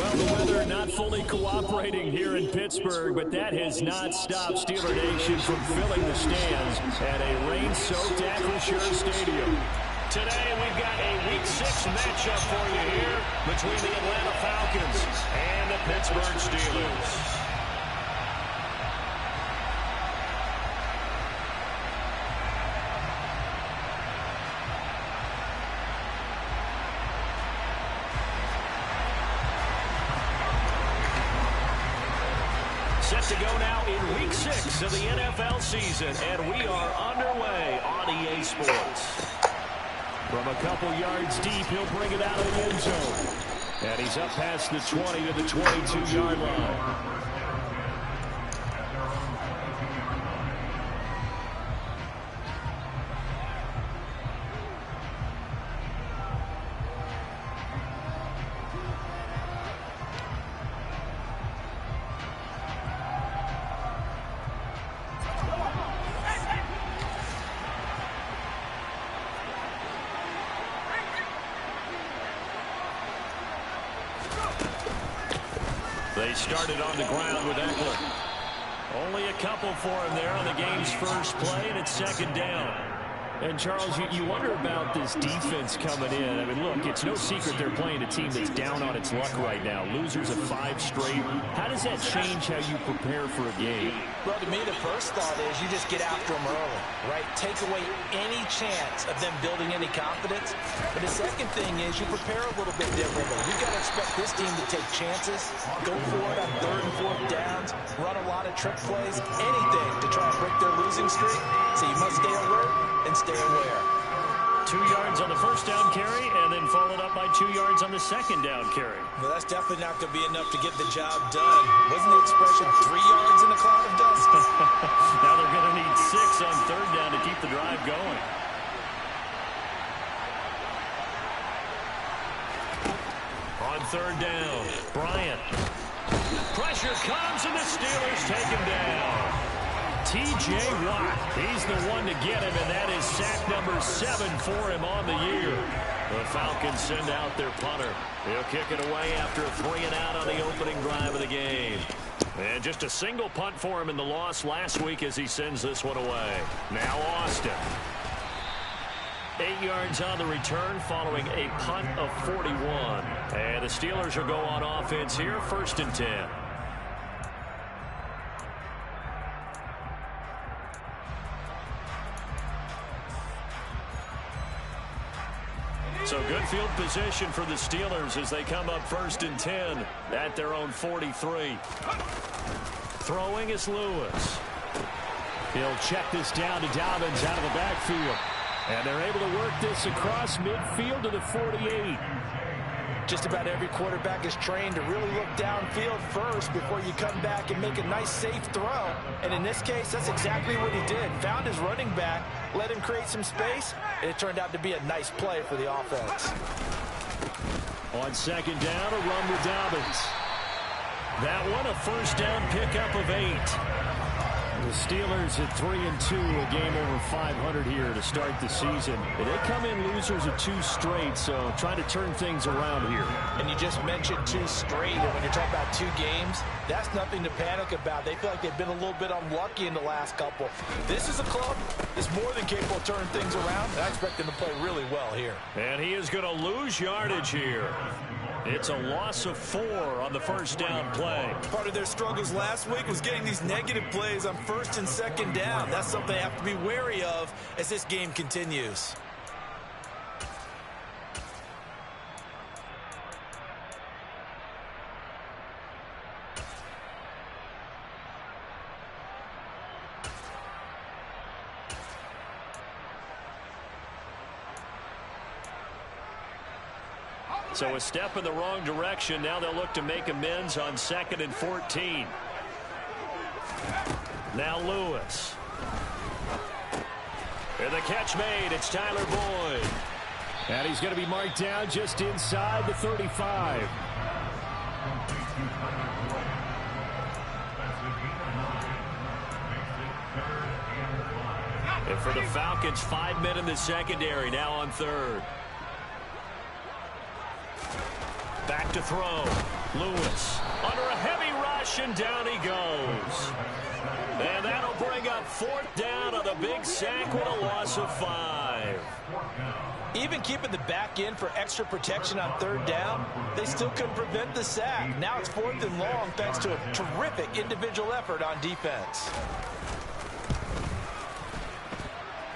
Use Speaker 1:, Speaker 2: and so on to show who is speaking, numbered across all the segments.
Speaker 1: Well, the weather not fully cooperating here in Pittsburgh, but that has not stopped Steeler Nation from filling the stands at a rain-soaked Acrisure Stadium. Today, we've got a Week 6 matchup for you here between the Atlanta Falcons and the Pittsburgh Steelers. Set to go now in Week 6 of the NFL season, and we are underway on EA Sports. From a couple yards deep, he'll bring it out of the end zone. And he's up past the 20 to the 22-yard line. They started on the ground with Eckler. Only a couple for him there on the game's first play, and it's second down. And, Charles, you wonder about this defense coming in. I mean, look, it's no secret they're playing a team that's down on its luck right now. Losers of 5 straight. How does that change how you prepare for a game?
Speaker 2: Well, to me, the first thought is you just get after them early, right? Take away any chance of them building any confidence. But the second thing is you prepare a little bit differently. You've got to expect this team to take chances, go for it on 3rd and 4th downs, run a lot of trick plays, anything to try and break their losing streak. So you must stay alert and stay aware.
Speaker 1: 2 yards on the first down carry, and then followed up by 2 yards on the second down carry.
Speaker 2: Well, that's definitely not going to be enough to get the job done. Wasn't the expression 3 yards in a cloud of dust?
Speaker 1: Now they're going to need 6 on 3rd down to keep the drive going. On 3rd down, Bryant. Pressure comes, and the Steelers take him down. T.J. Watt, he's the one to get him, and that is sack number 7 for him on the year. The Falcons send out their punter. He'll kick it away after a 3 and out on the opening drive of the game. And just a single punt for him in the loss last week as he sends this one away. Now Austin. 8 yards on the return following a punt of 41. And the Steelers will go on offense here, 1st and 10. So good field position for the Steelers as they come up 1st and 10 at their own 43. Throwing is Lewis. He'll check this down to Dobbins out of the backfield. And they're able to work this across midfield to the 48.
Speaker 2: Just about every quarterback is trained to really look downfield first before you come back and make a nice, safe throw. And in this case, that's exactly what he did. Found his running back, let him create some space, and it turned out to be a nice play for the offense.
Speaker 1: On 2nd down, a run with Dobbins. That one, a 1st down pickup of 8. The Steelers at 3-2, a game over 500 here to start the season. And they come in losers of 2 straight, so trying to turn things around here.
Speaker 2: And you just mentioned 2 straight, and when you're talking about 2 games, that's nothing to panic about. They feel like they've been a little bit unlucky in the last couple. This is a club that's more than capable of turning things around, and I expect them to play really well here.
Speaker 1: And he is going to lose yardage here. It's a loss of 4 on the 1st down play.
Speaker 2: Part of their struggles last week was getting these negative plays on 1st and 2nd down. That's something they have to be wary of as this game continues.
Speaker 1: So a step in the wrong direction. Now they'll look to make amends on 2nd and 14. Now Lewis. And the catch made. It's Tyler Boyd. And he's going to be marked down just inside the 35. And for the Falcons, 5 men in the secondary, now on 3rd. Back to throw. Lewis under a heavy rush, and down he goes. And that'll bring up 4th down on the big sack with a loss of 5.
Speaker 2: Even keeping the back in for extra protection on 3rd down, they still couldn't prevent the sack. Now it's 4th and long thanks to a terrific individual effort on defense.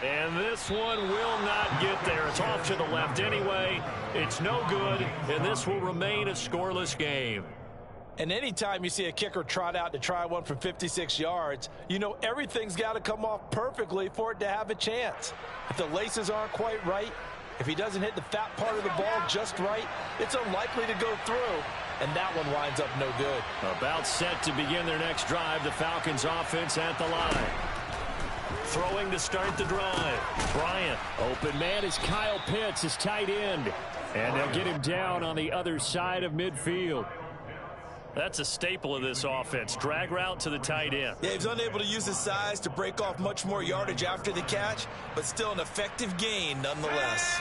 Speaker 1: And this one will not get there. It's off to the left anyway. It's no good, and this will remain a scoreless game.
Speaker 2: And anytime you see a kicker trot out to try one from 56 yards, you know everything's got to come off perfectly for it to have a chance. If the laces aren't quite right, if he doesn't hit the fat part of the ball just right, it's unlikely to go through, and that one winds up no good.
Speaker 1: About set to begin their next drive, the Falcons offense at the line. Throwing to start the drive. Bryant. Open man is Kyle Pitts, his tight end. And they'll get him down on the other side of midfield. That's a staple of this offense. Drag route to the tight end.
Speaker 2: Yeah, he's unable to use his size to break off much more yardage after the catch, but still an effective gain nonetheless.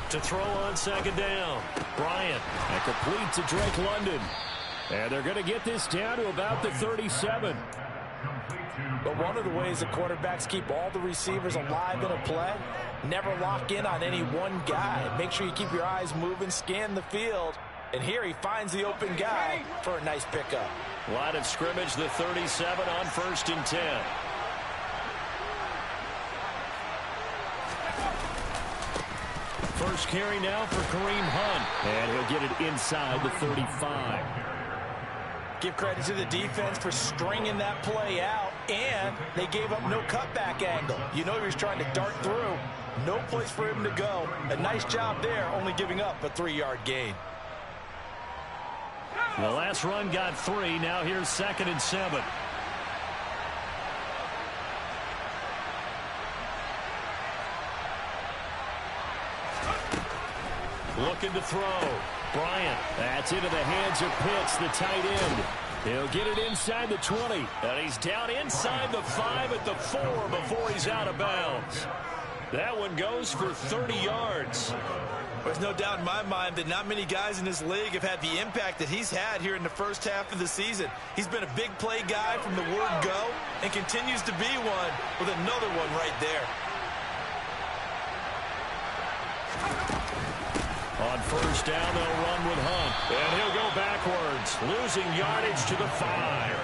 Speaker 1: To throw on 2nd down. Bryant. And complete to Drake London. And they're going to get this down to about the 37.
Speaker 2: But one of the ways that quarterbacks keep all the receivers alive in a play, never lock in on any one guy. Make sure you keep your eyes moving, scan the field. And here he finds the open guy for a nice pickup.
Speaker 1: Line of scrimmage, the 37 on 1st and 10. First carry now for Kareem Hunt. And he'll get it inside the 35.
Speaker 2: Give credit to the defense for stringing that play out, and they gave up no cutback angle. You know he was trying to dart through. No place for him to go. A nice job there, only giving up a 3-yard gain.
Speaker 1: The last run got 3. Now here's 2nd and 7. Looking to throw. Bryant. That's into the hands of Pitts, the tight end. He'll get it inside the 20. And he's down inside the 5 at the 4 before he's out of bounds. That one goes for 30 yards.
Speaker 2: There's no doubt in my mind that not many guys in this league have had the impact that he's had here in the first half of the season. He's been a big play guy from the word go and continues to be one with another one right there.
Speaker 1: On 1st down, they'll run with Hunt. And he'll go backwards, losing yardage to the 5.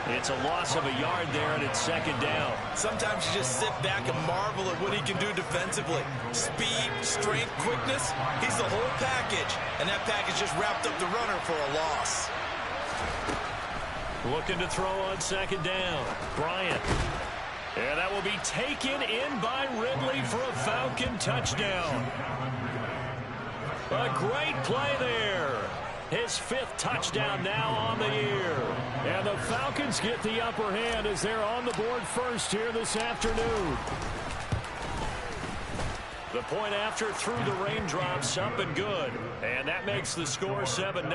Speaker 1: It's a loss of a yard there, and it's 2nd down.
Speaker 2: Sometimes you just sit back and marvel at what he can do defensively. Speed, strength, quickness, he's the whole package. And that package just wrapped up the runner for a loss.
Speaker 1: Looking to throw on 2nd down. Bryant. And that will be taken in by Ridley for a Falcon touchdown. A great play there. His 5th touchdown now on the year. And the Falcons get the upper hand as they're on the board first here this afternoon. The point after through the raindrops, up and good. And that makes the score 7-0.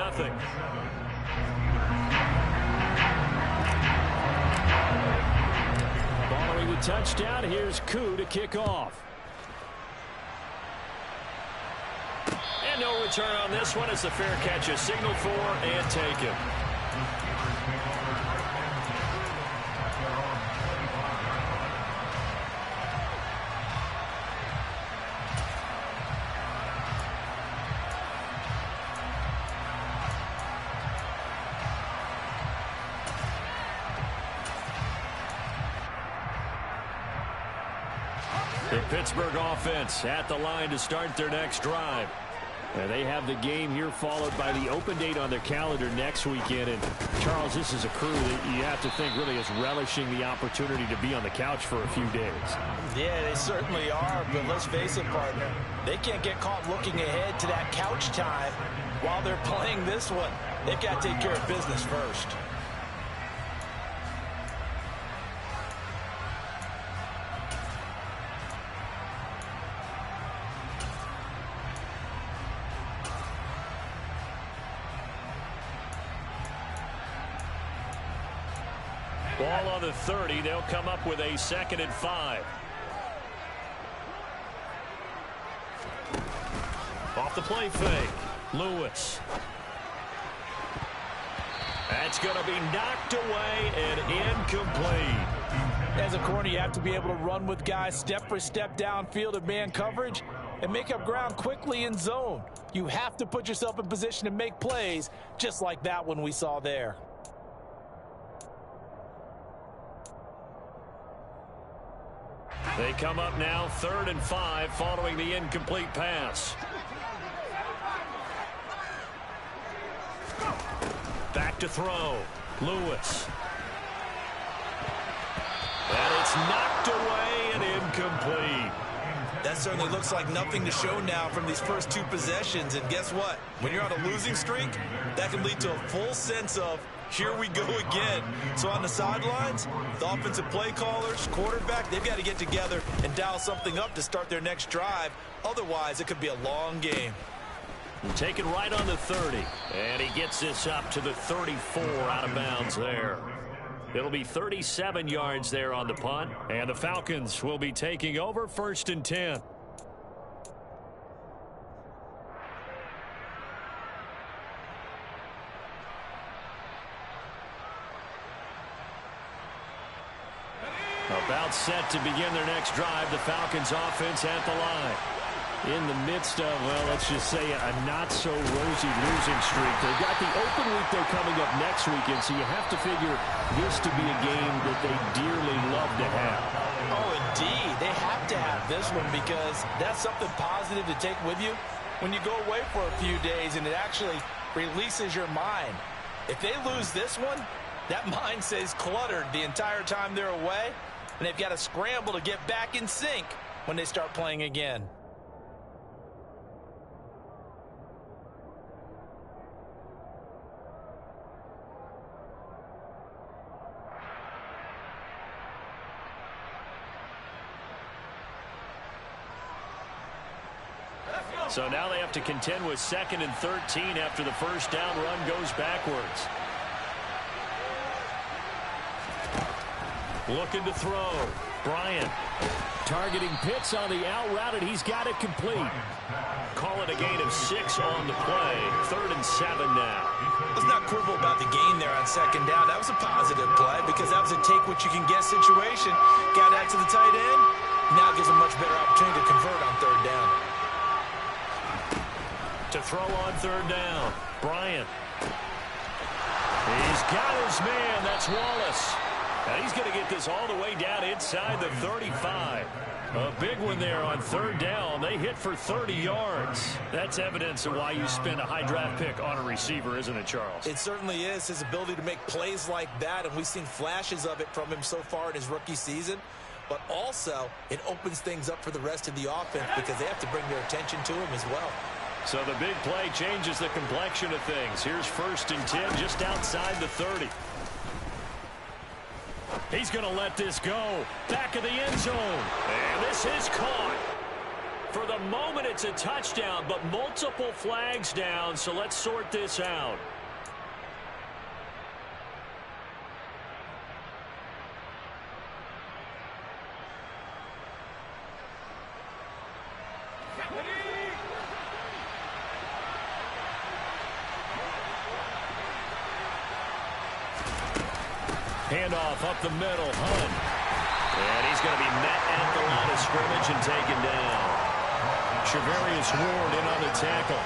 Speaker 1: Following the touchdown, here's Koo to kick off. And no return on this one. It's a fair catch, a signal for and taken. The Pittsburgh offense at the line to start their next drive. And they have the game here followed by the open date on their calendar next weekend. And, Charles, this is a crew that you have to think really is relishing the opportunity to be on the couch for a few days.
Speaker 2: Yeah, they certainly are. But let's face it, partner, they can't get caught looking ahead to that couch time while they're playing this one. They've got to take care of business first.
Speaker 1: Ball on the 30. They'll come up with a 2nd and 5. Off the play fake. Lewis. That's going to be knocked away and incomplete.
Speaker 2: As a corner, you have to be able to run with guys step for step downfield in man coverage and make up ground quickly in zone. You have to put yourself in position to make plays just like that one we saw there.
Speaker 1: They come up now 3rd and 5 following the incomplete pass. Back to throw. Lewis. And it's knocked away and incomplete.
Speaker 2: That certainly looks like nothing to show now from these first 2 possessions. And guess what? When you're on a losing streak, that can lead to a full sense of, here we go again. So on the sidelines, the offensive play callers, quarterback, they've got to get together and dial something up to start their next drive. Otherwise, it could be a long game.
Speaker 1: Taken right on the 30. And he gets this up to the 34 out of bounds there. It'll be 37 yards there on the punt. And the Falcons will be taking over 1st and 10. About set to begin their next drive. The Falcons offense at the line. In the midst of, well, let's just say a not-so-rosy losing streak. They've got the open week they're coming up next weekend, so you have to figure this to be a game that they dearly love to have.
Speaker 2: Oh, indeed. They have to have this one because that's something positive to take with you when you go away for a few days, and it actually releases your mind. If they lose this one, that mind stays cluttered the entire time they're away, and they've got to scramble to get back in sync when they start playing again.
Speaker 1: So now they have to contend with 2nd and 13 after the first down run goes backwards. Looking to throw. Bryant targeting Pitts on the out route, and he's got it complete. Call it a gain of 6 on the play. 3rd and 7 now.
Speaker 2: Let's not quibble about the gain there on 2nd down. That was a positive play because that was a take-what-you-can-get situation. Got out to the tight end. Now gives a much better opportunity to convert on 3rd down.
Speaker 1: To throw on 3rd down. Bryant. He's got his man. That's Wallace. And he's going to get this all the way down inside the 35. A big one there on 3rd down. They hit for 30 yards. That's evidence of why you spend a high draft pick on a receiver, isn't it, Charles?
Speaker 2: It certainly is. His ability to make plays like that, and we've seen flashes of it from him so far in his rookie season. But also, it opens things up for the rest of the offense because they have to bring their attention to him as well.
Speaker 1: So the big play changes the complexion of things. Here's 1st and 10 just outside the 30. He's going to let this go. Back of the end zone. And this is caught. For the moment, it's a touchdown, but multiple flags down, so let's sort this out. Handoff up the middle, Hunt. And he's going to be met at the line of scrimmage and taken down. Trevarius Ward in on the tackle.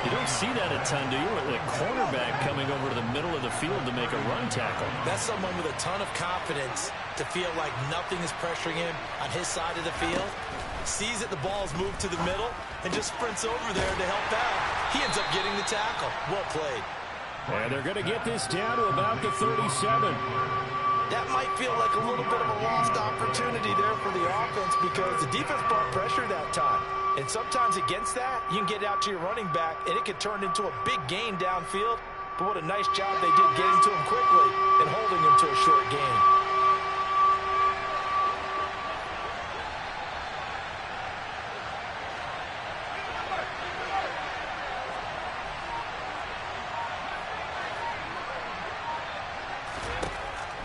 Speaker 1: You don't see that a ton, do you? The cornerback coming over to the middle of the field to make a run tackle.
Speaker 2: That's someone with a ton of confidence to feel like nothing is pressuring him on his side of the field. Sees that the ball's moved to the middle and just sprints over there to help out. He ends up getting the tackle. Well played.
Speaker 1: And they're going to get this down to about the 37.
Speaker 2: That might feel like a little bit of a lost opportunity there for the offense because the defense brought pressure that time. And sometimes against that, you can get out to your running back, and it could turn into a big gain downfield. But what a nice job they did getting to him quickly and holding him to a short gain.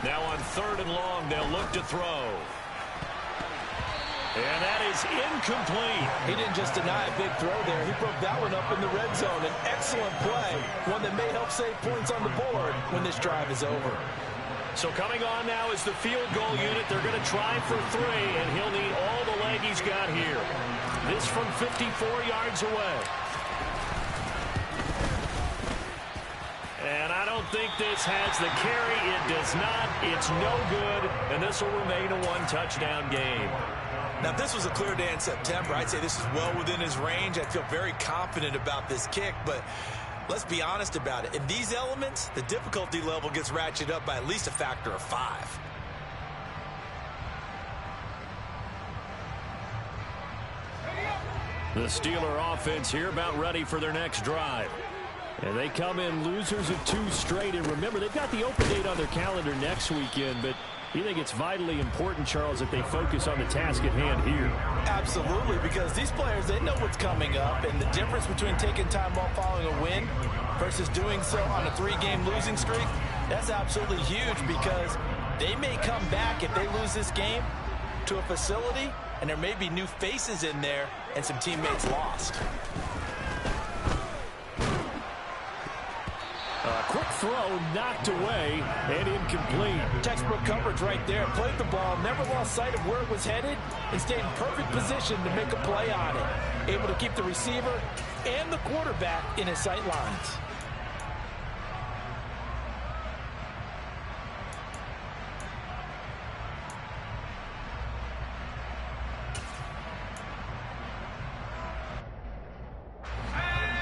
Speaker 1: Now Now on 3rd and long, they'll look to throw. And that is incomplete.
Speaker 2: He didn't just deny a big throw there. He broke that one up in the red zone. An excellent play, one that may help save points on the board when this drive is over.
Speaker 1: So coming on now is the field goal unit. They're going to try for 3, and he'll need all the leg he's got here. This from 54 yards away. And I don't think this has the carry. It does not. It's no good, and this will remain a 1-touchdown game.
Speaker 2: Now, if this was a clear day in September, I'd say this is well within his range. I feel very confident about this kick, but let's be honest about it. In these elements, the difficulty level gets ratcheted up by at least a factor of 5.
Speaker 1: The Steeler offense here about ready for their next drive. And they come in losers of 2 straight. And remember, they've got the open date on their calendar next weekend, but you think it's vitally important, Charles, that they focus on the task at hand here?
Speaker 2: Absolutely, because these players, they know what's coming up, and the difference between taking time off following a win versus doing so on a 3-game losing streak, that's absolutely huge, because they may come back if they lose this game to a facility, and there may be new faces in there and some teammates lost.
Speaker 1: A quick throw knocked away and incomplete.
Speaker 2: Textbook coverage right there. Played the ball, never lost sight of where it was headed, and stayed in perfect position to make a play on it. Able to keep the receiver and the quarterback in his sight lines.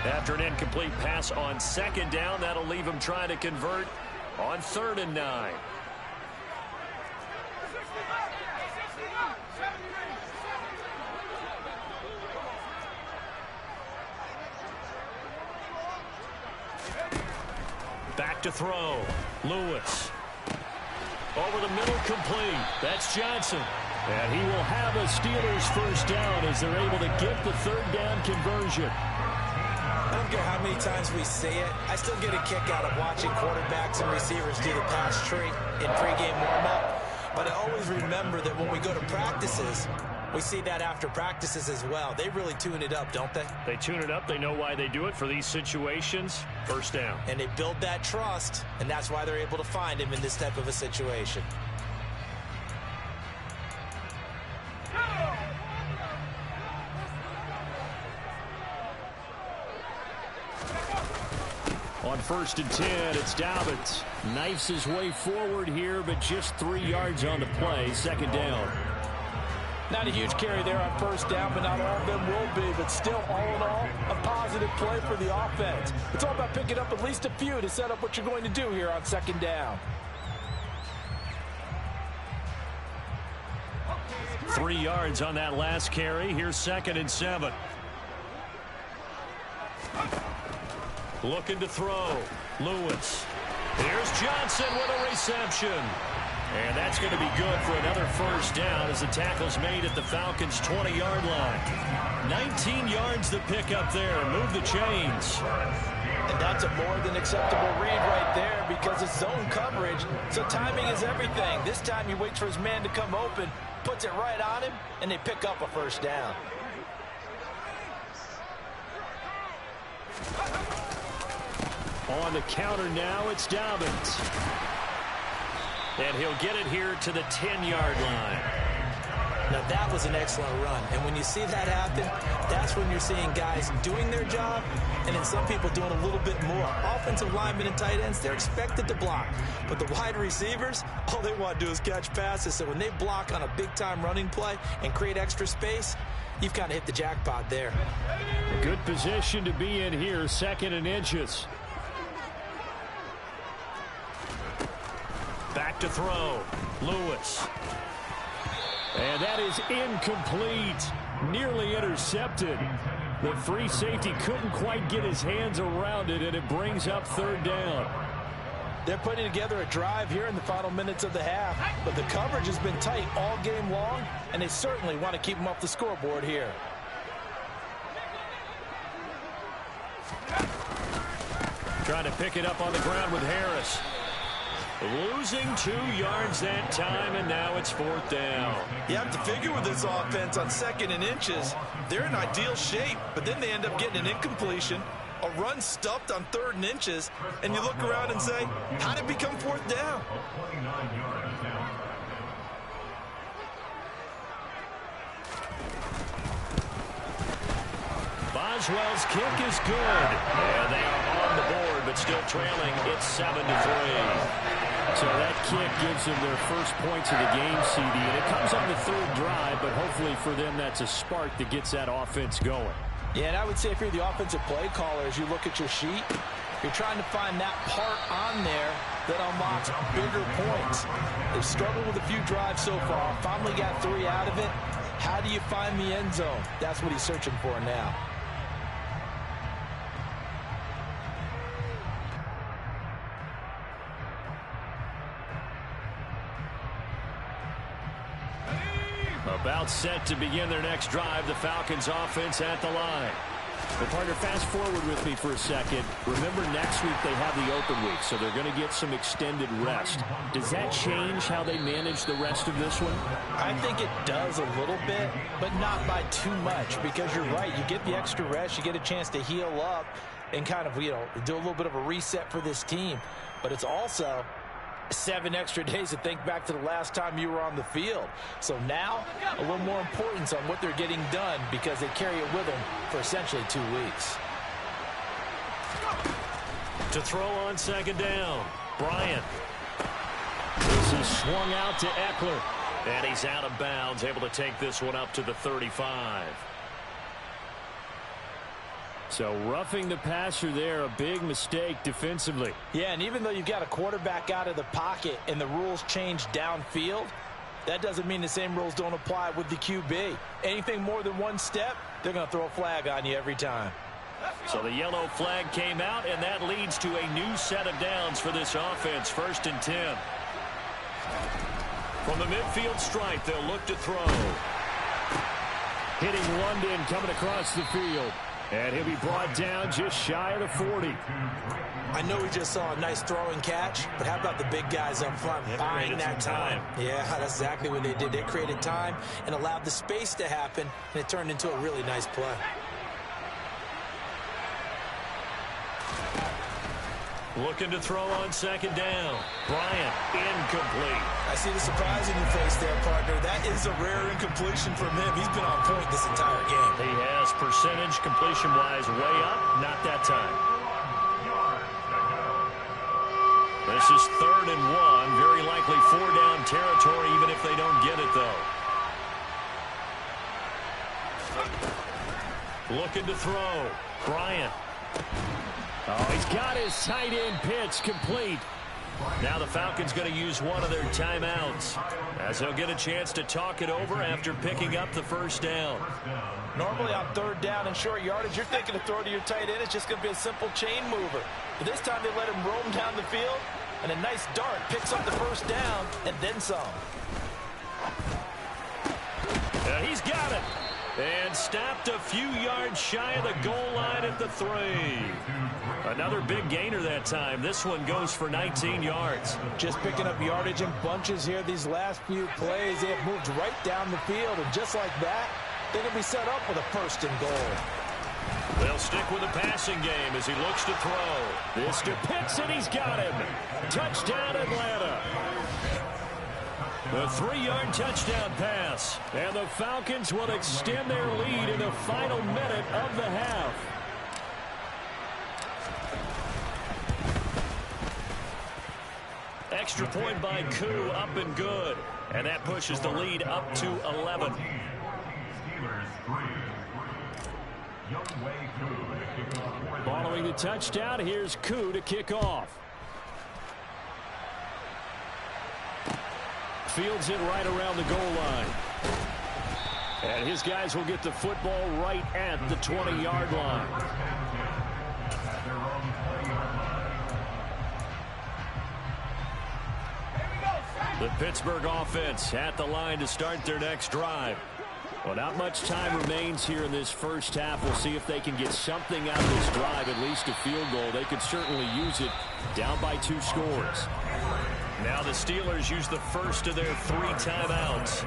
Speaker 1: After an incomplete pass on 2nd down, that'll leave him trying to convert on 3rd and 9. Back to throw. Lewis. Over the middle, complete. That's Johnson. And he will have a Steelers first down as they're able to get the 3rd down conversion.
Speaker 2: I don't care how many times we say it, I still get a kick out of watching quarterbacks and receivers do the pass tree in pregame warm-up. But I always remember that when we go to practices, we see that after practices as well. They really tune it up, don't they?
Speaker 1: They tune it up. They know why they do it for these situations. First down.
Speaker 2: And they build that trust, and that's why they're able to find him in this type of a situation.
Speaker 1: On 1st and 10, it's Dobbins. Knifes his way forward here, but just 3 yards on the play. 2nd down.
Speaker 2: Not a huge carry there on 1st down, but not all of them will be. But still, all in all, a positive play for the offense. It's all about picking up at least a few to set up what you're going to do here on 2nd down.
Speaker 1: 3 yards on that last carry. Here's 2nd and 7. Looking to throw. Lewis. Here's Johnson with a reception. And that's going to be good for another first down as the tackle's made at the Falcons' 20-yard line. 19 yards to pick up there. Move the chains.
Speaker 2: And that's a more than acceptable read right there because it's zone coverage, so timing is everything. This time he waits for his man to come open, puts it right on him, and they pick up a first down.
Speaker 1: On the counter now, it's Dobbins. And he'll get it here to the 10-yard line.
Speaker 2: Now, that was an excellent run. And when you see that happen, that's when you're seeing guys doing their job and then some people doing a little bit more. Offensive linemen and tight ends, they're expected to block. But the wide receivers, all they want to do is catch passes. So when they block on a big-time running play and create extra space, you've kind of hit the jackpot there.
Speaker 1: A good position to be in here, 2nd and inches. Back to throw. Lewis. And that is incomplete. Nearly intercepted. The free safety couldn't quite get his hands around it, and it brings up 3rd down.
Speaker 2: They're putting together a drive here in the final minutes of the half, but the coverage has been tight all game long, and they certainly want to keep them off the scoreboard here.
Speaker 1: Trying to pick it up on the ground with Harris. Losing 2 yards that time, and now it's 4th down.
Speaker 2: You have to figure with this offense on 2nd and inches, they're in ideal shape, but then they end up getting an incompletion, a run stuffed on 3rd and inches, and you look around and say, how did it become 4th down?
Speaker 1: Boswell's kick is good. And they are on the board, but still trailing. It's 7-3.
Speaker 3: So that kick gives them their first points of the game, CD. And it comes on the 3rd drive, but hopefully for them that's a spark that gets that offense going.
Speaker 2: Yeah, and I would say if you're the offensive play caller, as you look at your sheet, you're trying to find that part on there that unlocks bigger points. They've struggled with a few drives so far. Finally got 3 out of it. How do you find the end zone? That's what he's searching for now.
Speaker 1: About set to begin their next drive, the Falcons offense at the line.
Speaker 3: Well, partner, fast forward with me for a second. Remember, next week they have the open week, so they're going to get some extended rest. Does that change how they manage the rest of this one?
Speaker 2: I think it does a little bit, but not by too much, because you're right. You get the extra rest, you get a chance to heal up and kind of, do a little bit of a reset for this team. But it's also 7 extra days to think back to the last time you were on the field. So now, a little more importance on what they're getting done because they carry it with them for essentially 2 weeks.
Speaker 1: To throw on 2nd down, Bryant. This is swung out to Eckler. And he's out of bounds, able to take this one up to the 35.
Speaker 3: So roughing the passer there, a big mistake defensively.
Speaker 2: Yeah, and even though you've got a quarterback out of the pocket and the rules change downfield, that doesn't mean the same rules don't apply with the QB. Anything more than 1 step, they're going to throw a flag on you every time.
Speaker 1: So the yellow flag came out, and that leads to a new set of downs for this offense. 1st and 10. From the midfield stripe, they'll look to throw.
Speaker 3: Hitting London coming across the field. And he'll be brought down just shy of the 40.
Speaker 2: I know we just saw a nice throwing catch, but how about the big guys up front buying that time? Yeah, that's exactly what they did. They created time and allowed the space to happen, and it turned into a really nice play.
Speaker 1: Looking to throw on 2nd down. Bryant, incomplete.
Speaker 2: I see the surprise in your face there, partner. That is a rare incompletion from him. He's been on point this entire game.
Speaker 1: He has percentage completion-wise way up. Not that time. This is 3rd and 1. Very likely 4-down territory, even if they don't get it, though. Looking to throw. Bryant.
Speaker 3: Oh, he's got his tight end pitch complete.
Speaker 1: Now the Falcons going to use one of their timeouts as they'll get a chance to talk it over after picking up the 1st down.
Speaker 2: Normally on 3rd down and short yardage, you're thinking to throw to your tight end. It's just going to be a simple chain mover. But this time they let him roam down the field, and a nice dart picks up the 1st down and then some.
Speaker 1: He's got it. And stopped a few yards shy of the goal line at the 3. Another big gainer that time. This one goes for 19 yards.
Speaker 2: Just picking up yardage in bunches here these last few plays. They have moved right down the field, and just like that, they're going to be set up with a 1st and goal.
Speaker 1: They'll stick with the passing game as he looks to throw.
Speaker 3: This to Pitts, and he's got him. Touchdown, Atlanta.
Speaker 1: The 3-yard touchdown pass.
Speaker 3: And the Falcons will extend their lead in the final minute of the half.
Speaker 1: Extra point by Koo, up and good. And that pushes the lead up to 11.
Speaker 3: Following the touchdown, here's Koo to kick off. Fields it right around the goal line. And his guys will get the football right at the 20-yard line.
Speaker 1: The Pittsburgh offense at the line to start their next drive.
Speaker 3: Well, not much time remains here in this first half. We'll see if they can get something out of this drive, at least a field goal. They could certainly use it down by 2 scores.
Speaker 1: Now the Steelers use the first of their 3 timeouts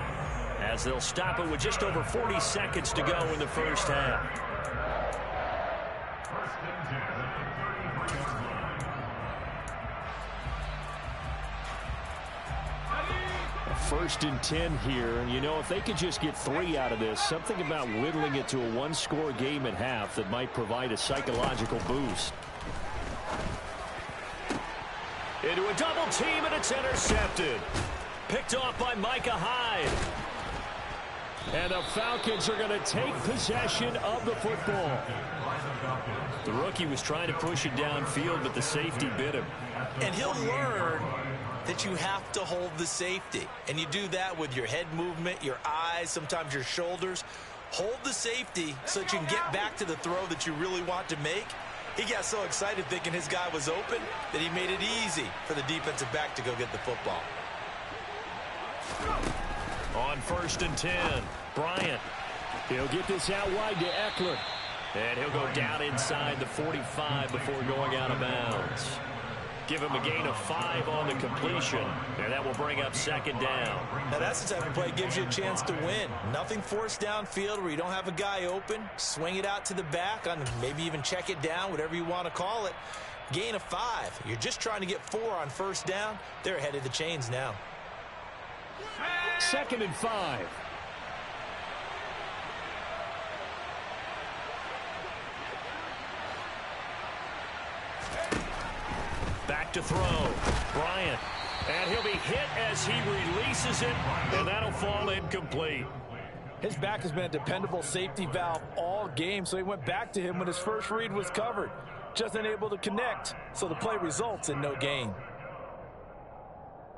Speaker 1: as they'll stop it with just over 40 seconds to go in the first half.
Speaker 3: First and 10 here, and you know, if they could just get 3 out of this, something about whittling it to a 1-score game at half that might provide a psychological boost.
Speaker 1: Into a double team, and it's intercepted. Picked off by Micah Hyde.
Speaker 3: And the Falcons are going to take possession of the football.
Speaker 1: The rookie was trying to push it downfield, but the safety bit him.
Speaker 2: And he'll learn that you have to hold the safety. And you do that with your head movement, your eyes, sometimes your shoulders. Hold the safety so that you can get back to the throw that you really want to make. He got so excited thinking his guy was open that he made it easy for the defensive back to go get the football.
Speaker 1: On first and 10, Bryant.
Speaker 3: He'll get this out wide to Eckler.
Speaker 1: And he'll go down inside the 45 before going out of bounds. Give him a gain of 5 on the completion, and that will bring up second down.
Speaker 2: Now that's the type of play that gives you a chance to win. Nothing forced downfield where you don't have a guy open. Swing it out to the back, on maybe even check it down, whatever you want to call it. Gain of 5. You're just trying to get 4 on first down. They're ahead of the chains now.
Speaker 3: Second and 5.
Speaker 1: Back to throw. Bryant. And he'll be hit as he releases it, and that'll fall incomplete.
Speaker 4: His back has been a dependable safety valve all game, so he went back to him when his first read was covered. Just unable to connect, so the play results in no gain.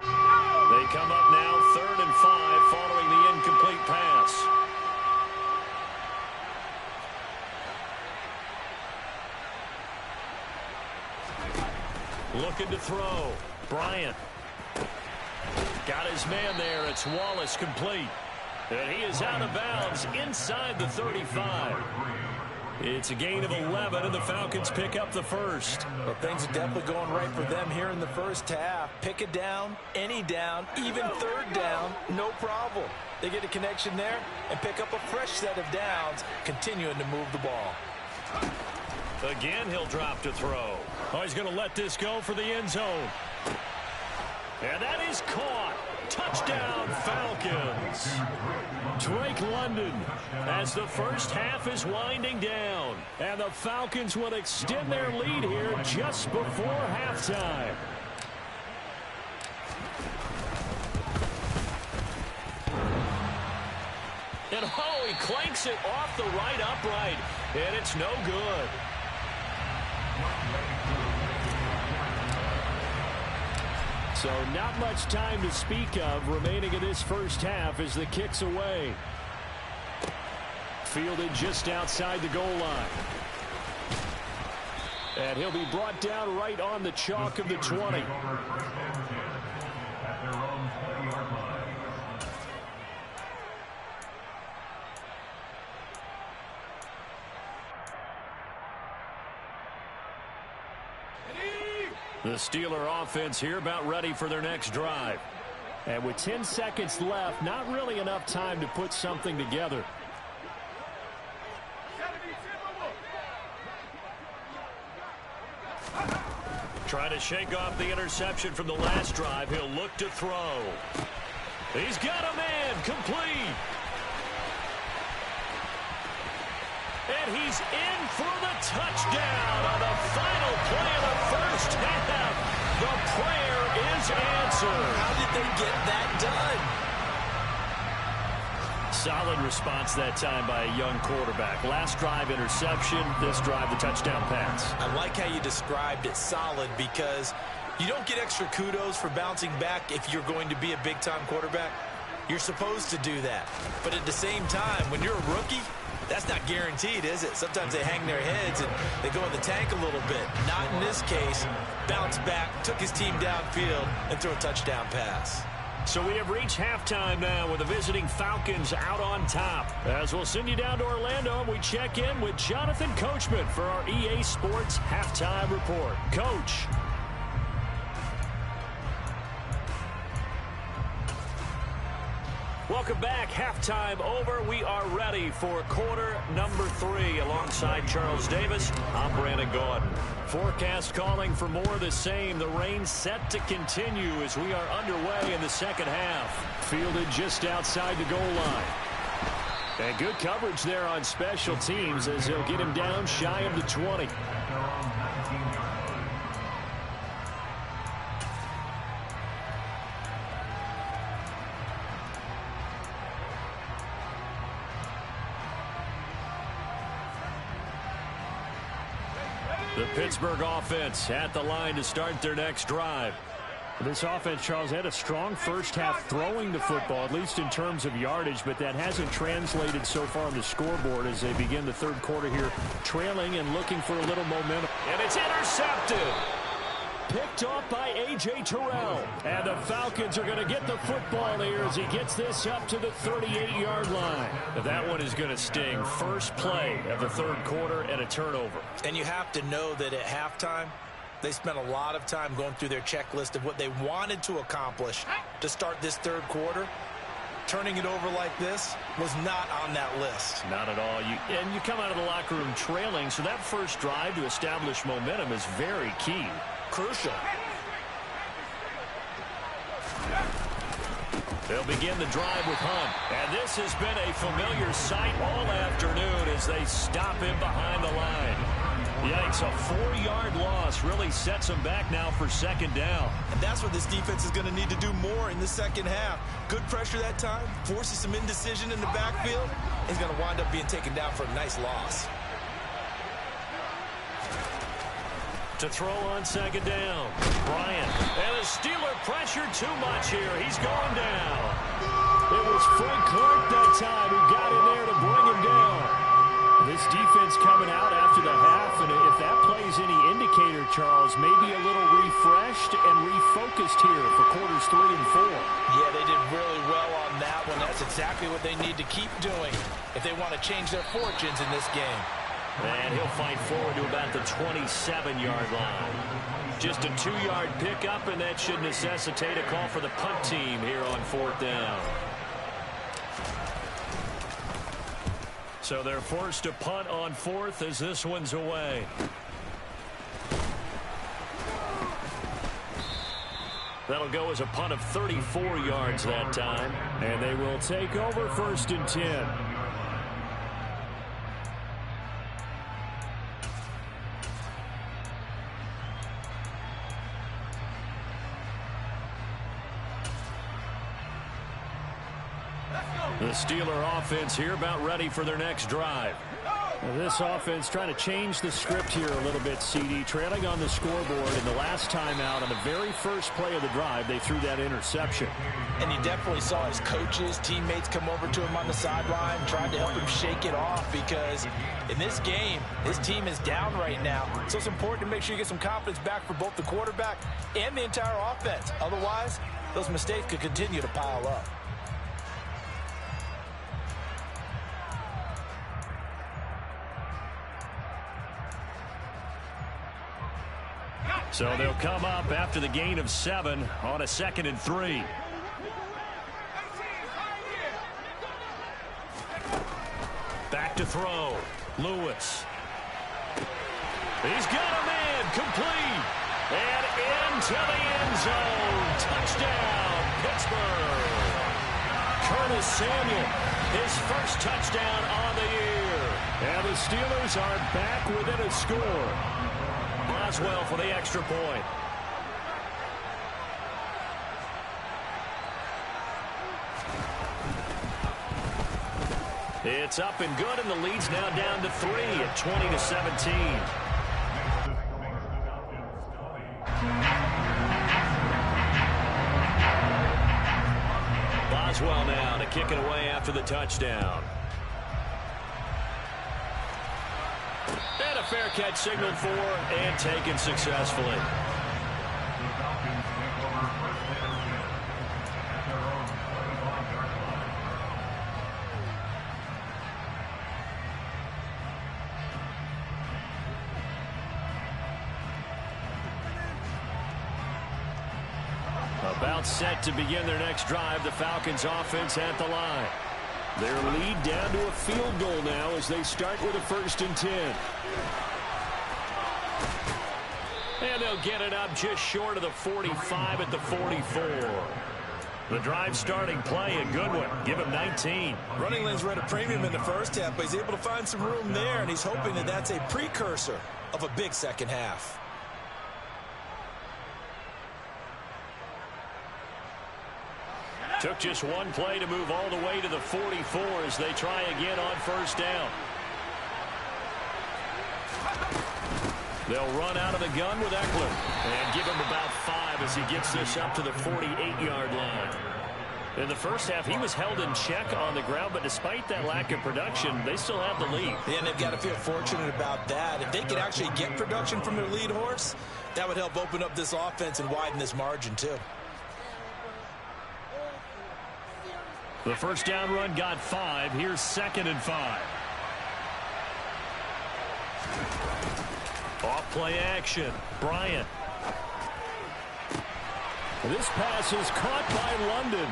Speaker 1: They come up now 3rd and 5 following the incomplete pass. Looking to throw. Bryant. Got his man there. It's Wallace complete. And he is out of bounds inside the 35. It's a gain of 11, and the Falcons pick up the first.
Speaker 2: Well, things are definitely going right for them here in the first half. Pick it down, any down, even 3rd down, no problem. They get a connection there and pick up a fresh set of downs, continuing to move the ball.
Speaker 1: Again, he'll drop to throw. Oh, he's going to let this go for the end zone. And that is caught. Touchdown, Falcons.
Speaker 3: Drake London as the first half is winding down. And the Falcons will extend their lead here just before halftime.
Speaker 1: And oh, he clanks it off the right upright. And it's no good.
Speaker 3: So not much time to speak of remaining in this first half as the kick's away. Fielded just outside the goal line. And he'll be brought down right on the chalk of the 20.
Speaker 1: The Steeler offense here about ready for their next drive.
Speaker 3: And with 10 seconds left, not really enough time to put something together.
Speaker 1: Trying to shake off the interception from the last drive. He'll look to throw. He's got a man complete. And he's in for the touchdown on the final play of the first half. The prayer is answered.
Speaker 2: How did they get that done?
Speaker 1: Solid response that time by a young quarterback. Last drive interception, this drive the touchdown pass.
Speaker 2: I like how you described it, solid, because you don't get extra kudos for bouncing back if you're going to be a big-time quarterback. You're supposed to do that. But at the same time, when you're a rookie, that's not guaranteed, is it? Sometimes they hang their heads and they go in the tank a little bit. Not in this case. Bounced back, took his team downfield, and threw a touchdown pass.
Speaker 1: So we have reached halftime now with the visiting Falcons out on top. As we'll send you down to Orlando, and we check in with Jonathan Coachman for our EA Sports Halftime Report. Coach. Welcome back. Halftime over. We are ready for quarter number 3. Alongside Charles Davis, I'm Brandon Gordon. Forecast calling for more of the same. The rain set to continue as we are underway in the second half. Fielded just outside the goal line. And good coverage there on special teams as they'll get him down shy of the 20. The Pittsburgh offense at the line to start their next drive. This offense, Charles, had a strong first half throwing the football, at least in terms of yardage, but that hasn't translated so far on the scoreboard as they begin the third quarter here, trailing and looking for a little momentum. And it's intercepted. Picked off by A.J. Terrell. And the Falcons are going to get the football here as he gets this up to the 38-yard line. That one is going to sting. First play of the third quarter and a turnover.
Speaker 2: And you have to know that at halftime, they spent a lot of time going through their checklist of what they wanted to accomplish to start this third quarter. Turning it over like this was not on that list.
Speaker 1: Not at all. And you come out of the locker room trailing, so that first drive to establish momentum is very key.
Speaker 2: Crucial.
Speaker 1: They'll begin the drive with Hunt. And this has been a familiar sight all afternoon as they stop him behind the line. Yikes, a 4-yard loss really sets him back now for second down.
Speaker 2: And that's what this defense is going to need to do more in the second half. Good pressure that time, forces some indecision in the backfield. He's going to wind up being taken down for a nice loss.
Speaker 1: To throw on second down, Bryant. And the Steeler pressure too much here. He's going down. It was Frank Clark that time who got in there to bring him down. This defense coming out after the half, and if that plays any indicator, Charles, maybe a little refreshed and refocused here for quarters 3 and 4.
Speaker 2: Yeah, they did really well on that one. That's exactly what they need to keep doing if they want to change their fortunes in this game.
Speaker 1: And he'll fight forward to about the 27-yard line. Just a 2-yard pickup, and that should necessitate a call for the punt team here on fourth down. So they're forced to punt on fourth as this one's away. That'll go as a punt of 34 yards that time. And they will take over first and 10. The Steeler offense here about ready for their next drive. Well, this offense trying to change the script here a little bit, CD. Trailing on the scoreboard, and the last time out on the very first play of the drive, they threw that interception.
Speaker 2: And you definitely saw his coaches, teammates come over to him on the sideline, tried to help him shake it off because in this game, his team is down right now. So it's important to make sure you get some confidence back for both the quarterback and the entire offense. Otherwise, those mistakes could continue to pile up.
Speaker 1: So they'll come up after the gain of 7 on a 2nd and 3. Back to throw. Lewis. He's got a man complete. And into the end zone. Touchdown, Pittsburgh. Curtis Samuel, his first touchdown on the year. And the Steelers are back within a score. Boswell for the extra point. It's up and good, and the lead's now down to 3 at 20-17. Boswell now to kick it away after the touchdown. And a fair catch signaled for and taken successfully. About
Speaker 3: timeout set to begin their next drive. The Falcons offense at the line. Their lead down to a field goal now as they start with a 1st and 10. And they'll get it up just short of the 45 at the 44. The drive starting play, a good one. Give him 19.
Speaker 4: Running lanes were at a premium in the first half, but he's able to find some room there, and he's hoping that that's a precursor of a big second half.
Speaker 3: Took just one play to move all the way to the 44 as they try again on 1st down. They'll run out of the gun with Eckler and give him about 5 as he gets this up to the 48-yard line. In the first half, he was held in check on the ground, but despite that lack of production, they still have the lead.
Speaker 4: Yeah, and they've got to feel fortunate about that. If they could actually get production from their lead horse, that would help open up this offense and widen this margin too.
Speaker 3: The 1st down run got 5. Here's 2nd and 5. Off play action. Bryant. This pass is caught by London.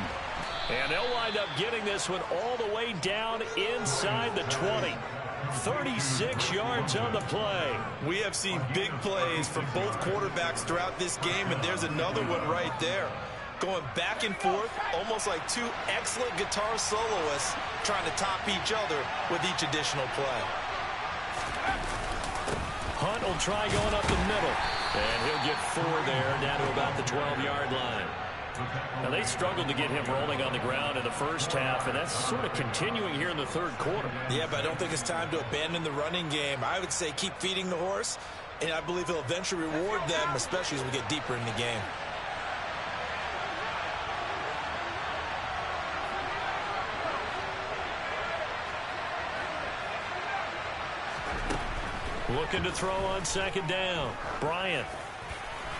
Speaker 3: And they'll wind up getting this one all the way down inside the 20. 36 yards on the play.
Speaker 4: We have seen big plays from both quarterbacks throughout this game, and there's another one right there. Going back and forth, almost like two excellent guitar soloists trying to top each other with each additional play.
Speaker 3: Hunt will try going up the middle. And he'll get 4 there, down to about the 12-yard line. Now, they struggled to get him rolling on the ground in the first half, and that's sort of continuing here in the 3rd quarter.
Speaker 4: Yeah, but I don't think it's time to abandon the running game. I would say keep feeding the horse, and I believe he'll eventually reward them, especially as we get deeper in the game.
Speaker 3: Looking to throw on 2nd down. Bryant.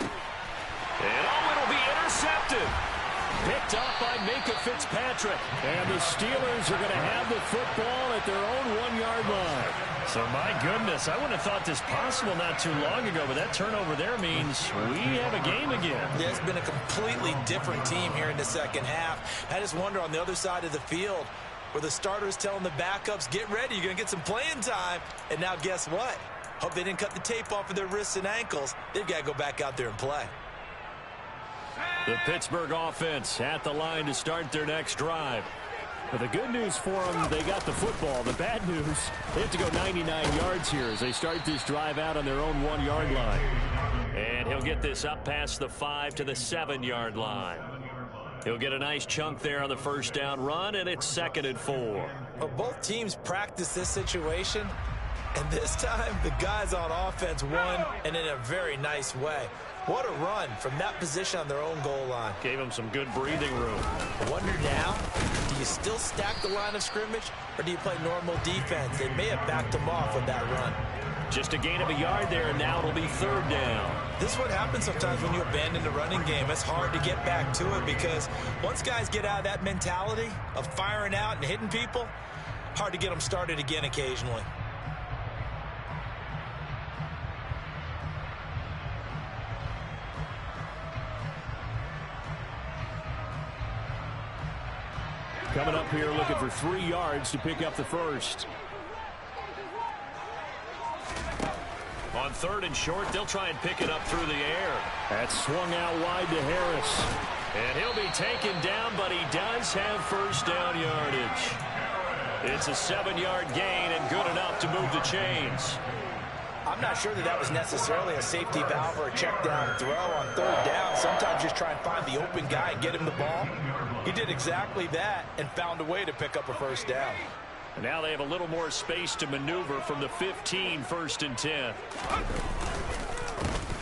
Speaker 3: And it'll be intercepted. Picked up by Minka Fitzpatrick. And the Steelers are going to have the football at their own 1-yard line. So, my goodness, I wouldn't have thought this possible not too long ago, but that turnover there means we have a game again.
Speaker 4: Yeah, it's been a completely different team here in the second half. I just wonder on the other side of the field where the starters telling the backups, get ready, you're going to get some playing time. And now guess what? Hope they didn't cut the tape off of their wrists and ankles. They've got to go back out there and play.
Speaker 3: The Pittsburgh offense at the line to start their next drive. But the good news for them, they got the football. The bad news, they have to go 99 yards here as they start this drive out on their own 1-yard line. And he'll get this up past the 5 to the 7-yard line. He'll get a nice chunk there on the 1st down run, and it's 2nd and 4.
Speaker 4: Well, both teams practice this situation. And this time, the guys on offense won, and in a very nice way. What a run from that position on their own goal line.
Speaker 3: Gave them some good breathing room.
Speaker 4: I wonder now, do you still stack the line of scrimmage, or do you play normal defense? They may have backed them off with that run.
Speaker 3: Just a gain of a yard there, and now it'll be 3rd down.
Speaker 4: This is what happens sometimes when you abandon the running game. It's hard to get back to it because once guys get out of that mentality of firing out and hitting people, hard to get them started again occasionally.
Speaker 3: Coming up here looking for 3 yards to pick up the 1st. On 3rd and short, they'll try and pick it up through the air. That's swung out wide to Harris. And he'll be taken down, but he does have 1st down yardage. It's a 7-yard gain and good enough to move the chains.
Speaker 4: I'm not sure that was necessarily a safety valve or a check down throw on 3rd down. Sometimes just try and find the open guy and get him the ball. He did exactly that and found a way to pick up a 1st down.
Speaker 3: And now they have a little more space to maneuver from the 15, 1st and 10.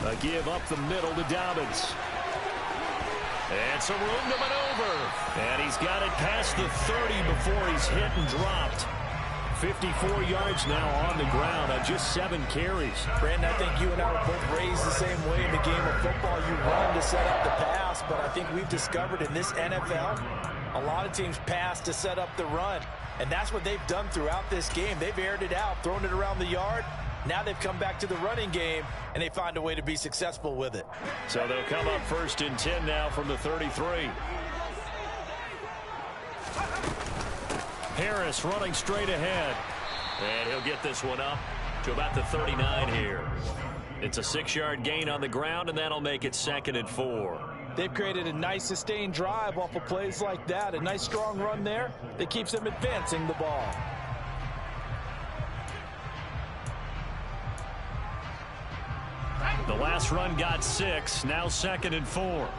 Speaker 3: A give up the middle to Dobbins. And some room to maneuver. And he's got it past the 30 before he's hit and dropped. 54 yards now on the ground on just 7 carries.
Speaker 4: Brandon, I think you and I were both raised the same way in the game of football. You run to set up the pass, but I think we've discovered in this NFL, a lot of teams pass to set up the run. And that's what they've done throughout this game. They've aired it out, thrown it around the yard.
Speaker 2: Now they've come back to the running game, and they find a way to be successful with it.
Speaker 3: So they'll come up 1st and 10 now from the 33. Harris running straight ahead. And he'll get this one up to about the 39 here. It's a 6-yard gain on the ground, and that'll make it 2nd and 4.
Speaker 2: They've created a nice sustained drive off of plays like that. A nice strong run there that keeps them advancing the ball.
Speaker 3: The last run got 6. Now 2nd and 4.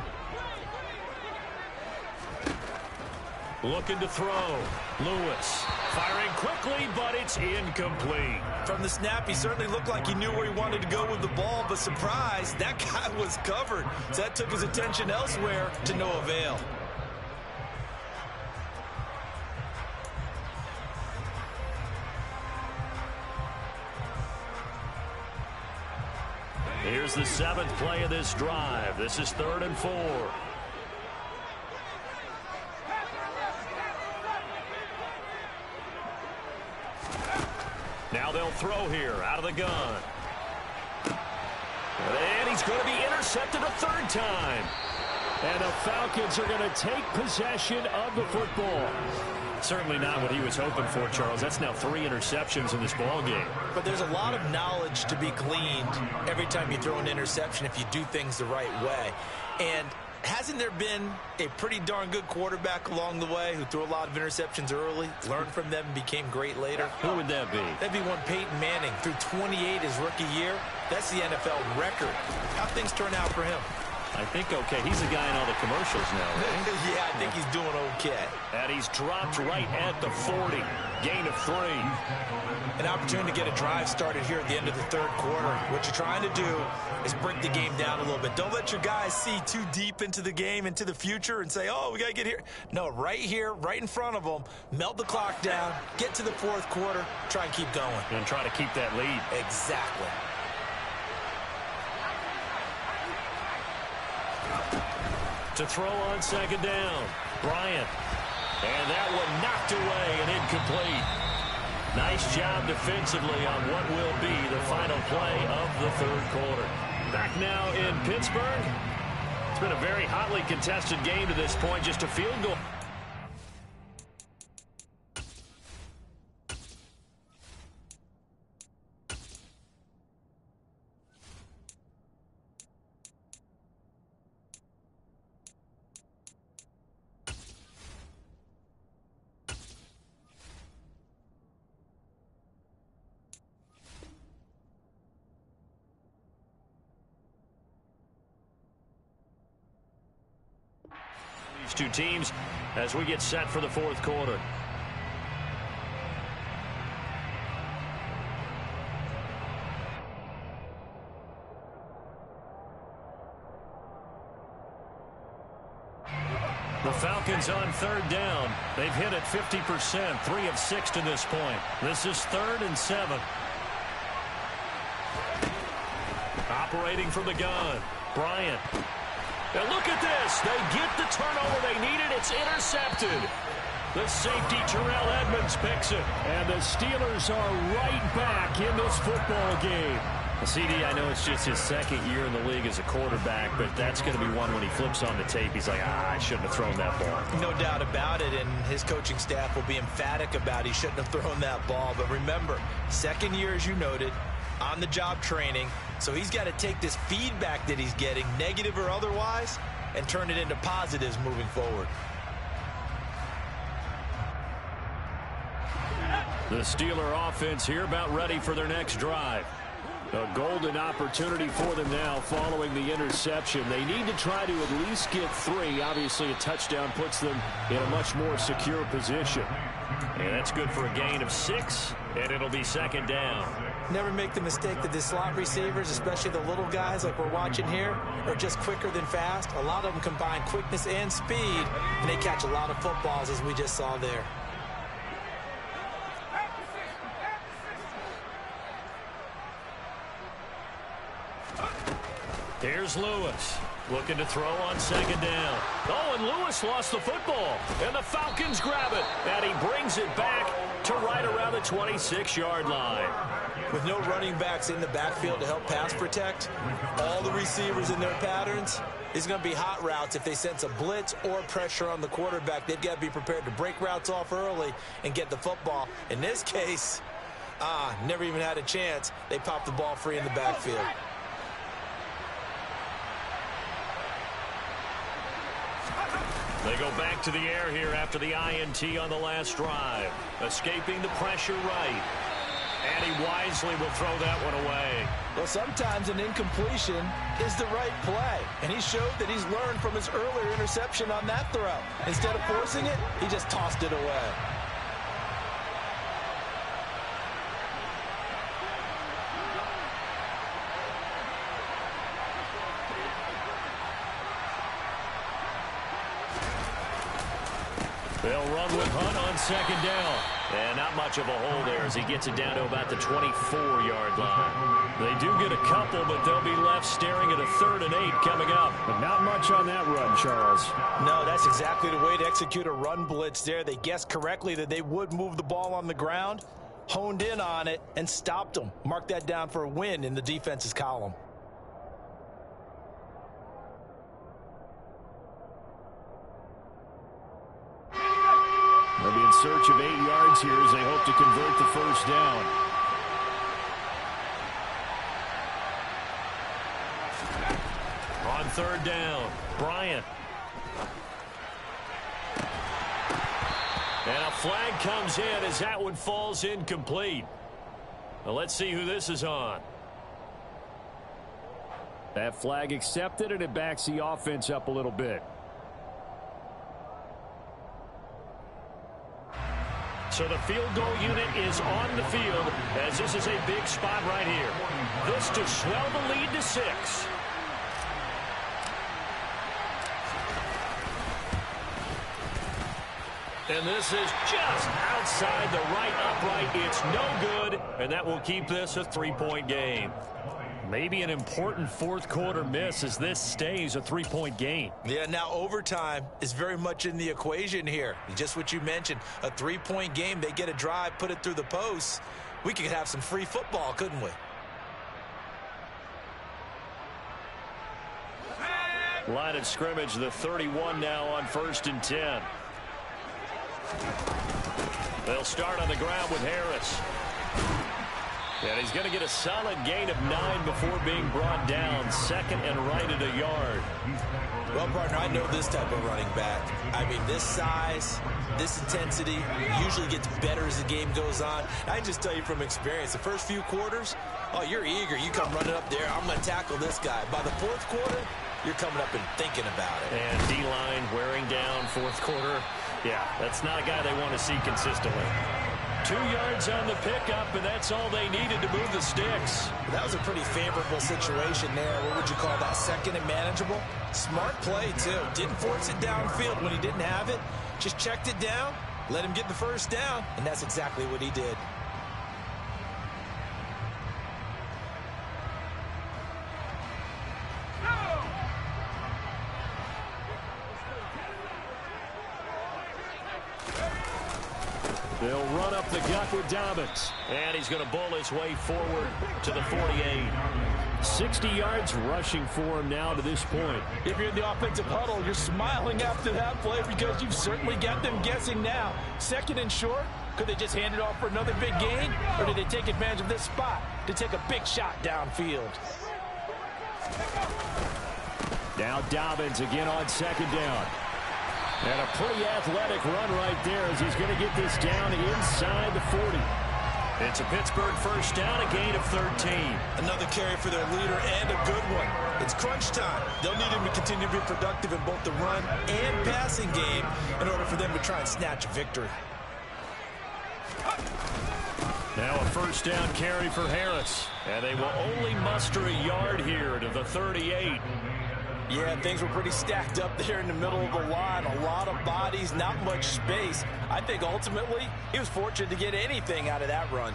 Speaker 3: Looking to throw. Lewis firing quickly, but it's incomplete.
Speaker 2: From the snap, he certainly looked like he knew where he wanted to go with the ball, but surprise, that guy was covered. So that took his attention elsewhere to no avail.
Speaker 3: Here's the 7th play of this drive. This is 3rd and 4. Now they'll throw here out of the gun. And he's going to be intercepted a 3rd time. And the Falcons are going to take possession of the football. Certainly not what he was hoping for, Charles. That's now 3 interceptions in this ball game.
Speaker 2: But there's a lot of knowledge to be gleaned every time you throw an interception if you do things the right way. And hasn't there been a pretty darn good quarterback along the way who threw a lot of interceptions early, learned from them, and became great later?
Speaker 3: Who would that be?
Speaker 2: That'd be one Peyton Manning, threw 28 his rookie year. That's the NFL record. How'd things turn out for him?
Speaker 3: I think okay. He's the guy in all the commercials now, right?
Speaker 2: Yeah, I think he's doing okay.
Speaker 3: And he's dropped right at the 40. Gain of 3.
Speaker 2: An opportunity to get a drive started here at the end of the 3rd quarter. What you're trying to do is break the game down a little bit. Don't let your guys see too deep into the game, into the future, and say, oh, we got to get here. No, right here, right in front of them, melt the clock down, get to the 4th quarter, try and keep going.
Speaker 3: And try to keep that lead.
Speaker 2: Exactly.
Speaker 3: To throw on 2nd down. Bryant. And that one knocked away and incomplete. Nice job defensively on what will be the final play of the 3rd quarter. Back now in Pittsburgh. It's been a very hotly contested game to this point. Just a field goal. Two teams as we get set for the 4th quarter. The Falcons on 3rd down. They've hit it 50%, 3 of 6 to this point. This is 3rd and 7. Operating from the gun, Bryant. Now look at this. They get the turnover they needed. It's intercepted. The safety, Terrell Edmonds, picks it. And the Steelers are right back in this football game. CD, I know it's just his 2nd year in the league as a quarterback, but that's going to be one when he flips on the tape. He's like, I shouldn't have thrown that ball.
Speaker 2: No doubt about it, and his coaching staff will be emphatic about he shouldn't have thrown that ball. But remember, 2nd year, as you noted, on-the-job training. So he's got to take this feedback that he's getting, negative or otherwise, and turn it into positives moving forward.
Speaker 3: The Steeler offense here about ready for their next drive. A golden opportunity for them now following the interception. They need to try to at least get 3. Obviously, a touchdown puts them in a much more secure position. And that's good for a gain of 6, and it'll be 2nd down.
Speaker 2: Never make the mistake that the slot receivers, especially the little guys like we're watching here, are just quicker than fast. A lot of them combine quickness and speed, and they catch a lot of footballs, as we just saw there.
Speaker 3: Here's Lewis looking to throw on 2nd down. Oh, and Lewis lost the football, and the Falcons grab it, and he brings it back to right around the 26-yard line.
Speaker 4: With no running backs in the backfield to help pass protect, all the receivers in their patterns is going to be hot routes. If they sense a blitz or pressure on the quarterback, they've got to be prepared to break routes off early and get the football. In this case, never even had a chance. They popped the ball free in the backfield.
Speaker 3: They go back to the air here after the INT on the last drive. Escaping the pressure right. And he wisely will throw that one away.
Speaker 2: Well, sometimes an incompletion is the right play. And he showed that he's learned from his earlier interception on that throw. Instead of forcing it, he just tossed it away.
Speaker 3: They'll run with Hunt on second down. And not much of a hole there as he gets it down to about the 24-yard line. They do get a couple, but they'll be left staring at a 3rd and 8 coming up. But not much on that run, Charles.
Speaker 2: No, that's exactly the way to execute a run blitz there. They guessed correctly that they would move the ball on the ground, honed in on it, and stopped them. Mark that down for a win in the defense's column.
Speaker 3: They'll be in search of 8 yards here as they hope to convert the first down. On 3rd down, Bryant. And a flag comes in as that one falls incomplete. Well, let's see who this is on. That flag accepted, and it backs the offense up a little bit. So the field goal unit is on the field as this is a big spot right here. This to swell the lead to 6. And this is just outside the right upright. It's no good, and that will keep this a 3-point game. Maybe an important 4th quarter miss as this stays a 3-point game.
Speaker 4: Yeah, now overtime is very much in the equation here. Just what you mentioned, a 3-point game. They get a drive, put it through the posts. We could have some free football, couldn't we?
Speaker 3: Line of scrimmage, the 31 now on 1st and 10. They'll start on the ground with Harris. And he's going to get a solid gain of 9 before being brought down. 2nd and right at a yard.
Speaker 4: Well, partner, I know this type of running back. I mean, this size, this intensity usually gets better as the game goes on. I can just tell you from experience, the first few quarters, oh, you're eager. You come running up there, I'm going to tackle this guy. By the 4th quarter, you're coming up and thinking about it.
Speaker 3: And D-line wearing down 4th quarter. Yeah, that's not a guy they want to see consistently. 2 yards on the pickup, and that's all they needed to move the sticks.
Speaker 2: That was a pretty favorable situation there. What would you call that? 2nd and manageable?
Speaker 4: Smart play, too. Didn't force it downfield when he didn't have it. Just checked it down, let him get the first down, and that's exactly what he did.
Speaker 3: They'll run up the gut with Dobbins. And he's going to bull his way forward to the 48. 60 yards rushing for him now to this point.
Speaker 2: If you're in the offensive huddle, you're smiling after that play because you've certainly got them guessing now. 2nd and short, could they just hand it off for another big gain? Or did they take advantage of this spot to take a big shot downfield?
Speaker 3: Now Dobbins again on 2nd down. And a pretty athletic run right there as he's going to get this down inside the 40. It's a Pittsburgh first down, a gain of 13.
Speaker 4: Another carry for their leader and a good one. It's crunch time. They'll need him to continue to be productive in both the run and passing game in order for them to try and snatch a victory.
Speaker 3: Now a first down carry for Harris. And they will only muster a yard here to the 38.
Speaker 2: Yeah, things were pretty stacked up there in the middle of the line. A lot of bodies, not much space. I think ultimately he was fortunate to get anything out of that run.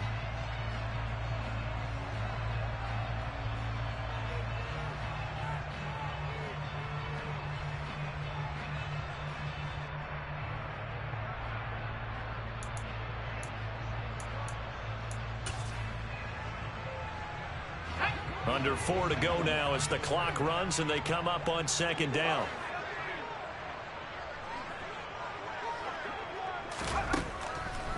Speaker 1: Under 4 to go now as the clock runs and they come up on second down.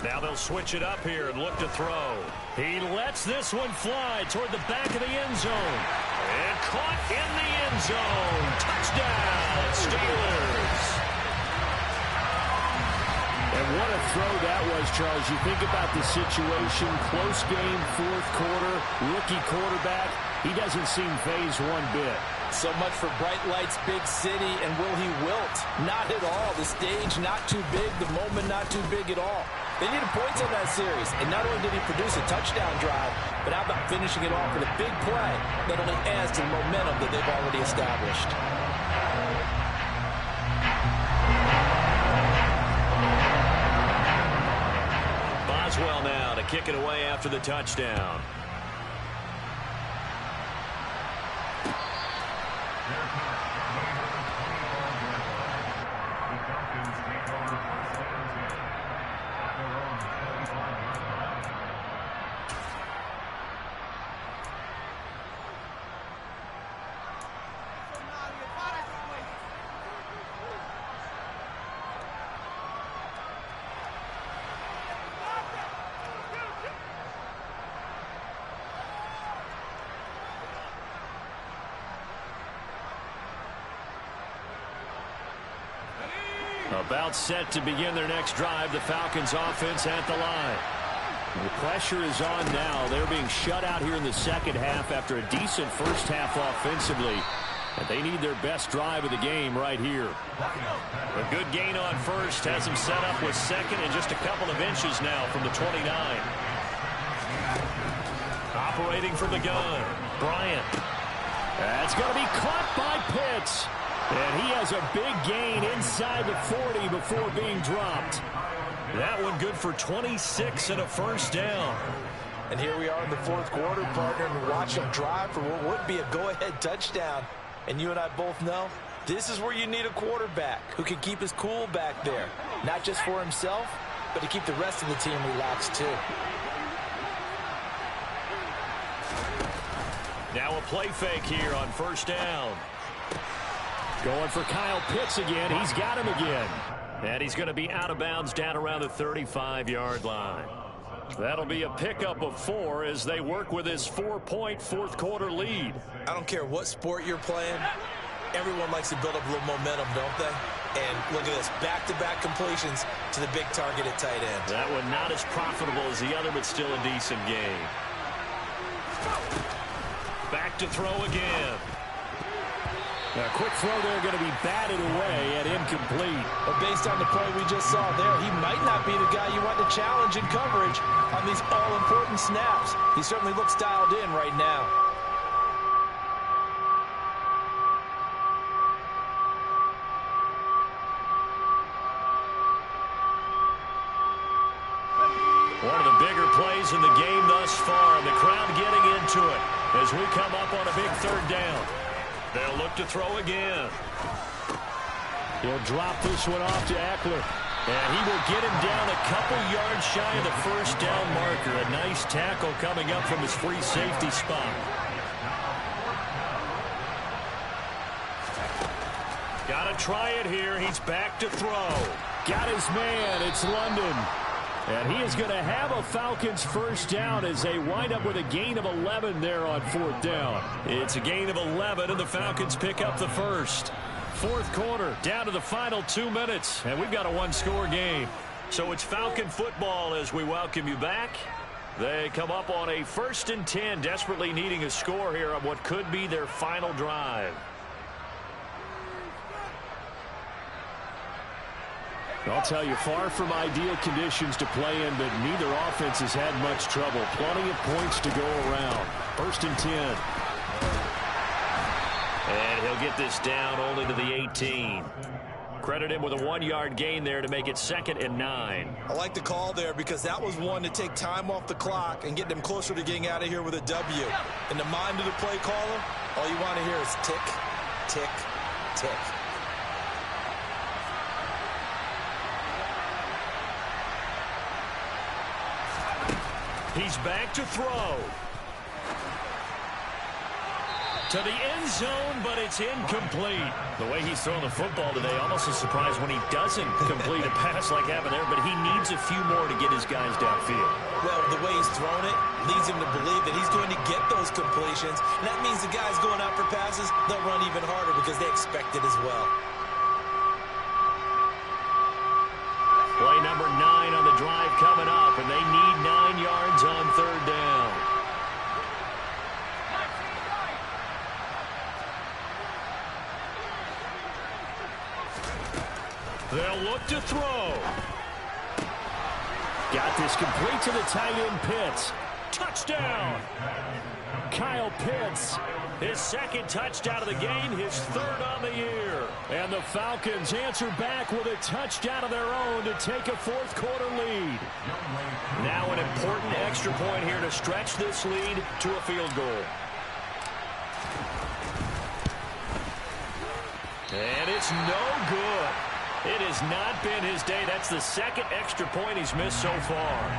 Speaker 1: Now they'll switch it up here and look to throw. He lets this one fly toward the back of the end zone. And caught in the end zone. Touchdown, Steelers.
Speaker 3: And what a throw that was, Charles. You think about the situation, close game, fourth quarter, rookie quarterback. He doesn't seem phased one bit.
Speaker 2: So much for bright lights, big city, and will he wilt? Not at all. The stage not too big, the moment not too big at all. They needed points on that series, and not only did he produce a touchdown drive, but how about finishing it off with a big play that only adds to the momentum that they've already established.
Speaker 1: Boswell now to kick it away after the touchdown. About set to begin their next drive. The Falcons offense at the line. The pressure is on now. They're being shut out here in the second half after a decent first half offensively. And they need their best drive of the game right here. A good gain on first has them set up with second and just a couple of inches now from the 29. Operating from the gun. Bryant. That's going to be caught by Pitts. And he has a big gain inside the 40 before being dropped. That one good for 26 and a first down.
Speaker 2: And here we are in the fourth quarter, partner, and watch him drive for what would be a go-ahead touchdown. And you and I both know this is where you need a quarterback who can keep his cool back there. Not just for himself, but to keep the rest of the team relaxed too.
Speaker 1: Now a play fake here on first down.
Speaker 3: Going for Kyle Pitts again. He's got him again.
Speaker 1: And he's going to be out of bounds down around the 35-yard line. That'll be a pickup of 4 as they work with his 4-point fourth quarter lead.
Speaker 2: I don't care what sport you're playing. Everyone likes to build up a little momentum, don't they? And look at this, back-to-back completions to the big target at tight end.
Speaker 1: That one not as profitable as the other, but still a decent game. Back to throw again.
Speaker 3: A quick throw there going to be batted away and incomplete.
Speaker 2: But based on the play we just saw there, he might not be the guy you want to challenge in coverage on these all-important snaps. He certainly looks dialed in right now.
Speaker 1: One of the bigger plays in the game thus far, and the crowd getting into it as we come up on a big third down. They'll look to throw again.
Speaker 3: He'll drop this one off to Eckler.
Speaker 1: And he will get him down a couple yards shy of the first down marker. A nice tackle coming up from his free safety spot. Got to try it here. He's back to throw.
Speaker 3: Got his man. It's London. And he is going to have a Falcons first down as they wind up with a gain of 11 there on fourth down.
Speaker 1: It's a gain of 11, and the Falcons pick up the first. Fourth quarter, down to the final 2 minutes, and we've got a one-score game. So it's Falcon football as we welcome you back. They come up on a 1st and 10, desperately needing a score here on what could be their final drive.
Speaker 3: I'll tell you, far from ideal conditions to play in, but neither offense has had much trouble. Plenty of points to go around. 1st and 10.
Speaker 1: And he'll get this down only to the 18. Credit him with a 1-yard gain there to make it 2nd and 9.
Speaker 2: I like the call there because that was one to take time off the clock and get them closer to getting out of here with a W. In the mind of the play caller, all you want to hear is tick, tick, tick.
Speaker 1: He's back to throw. To the end zone, but it's incomplete. The way he's throwing the football today, almost a surprise when he doesn't complete a pass like happened there, but he needs a few more to get his guys downfield.
Speaker 2: Well, the way he's thrown it leads him to believe that he's going to get those completions. And that means the guys going out for passes, they'll run even harder because they expect it as well.
Speaker 1: Play number 9 on the drive coming up, and they need 9 yards on third down. They'll look to throw. Got this complete to the tight end Pitts. Touchdown! Kyle Pitts, his second touchdown of the game, his third on the year. And the Falcons answer back with a touchdown of their own to take a fourth-quarter lead. Now an important extra point here to stretch this lead to a field goal. And it's no good. It has not been his day. That's the second extra point he's missed so far.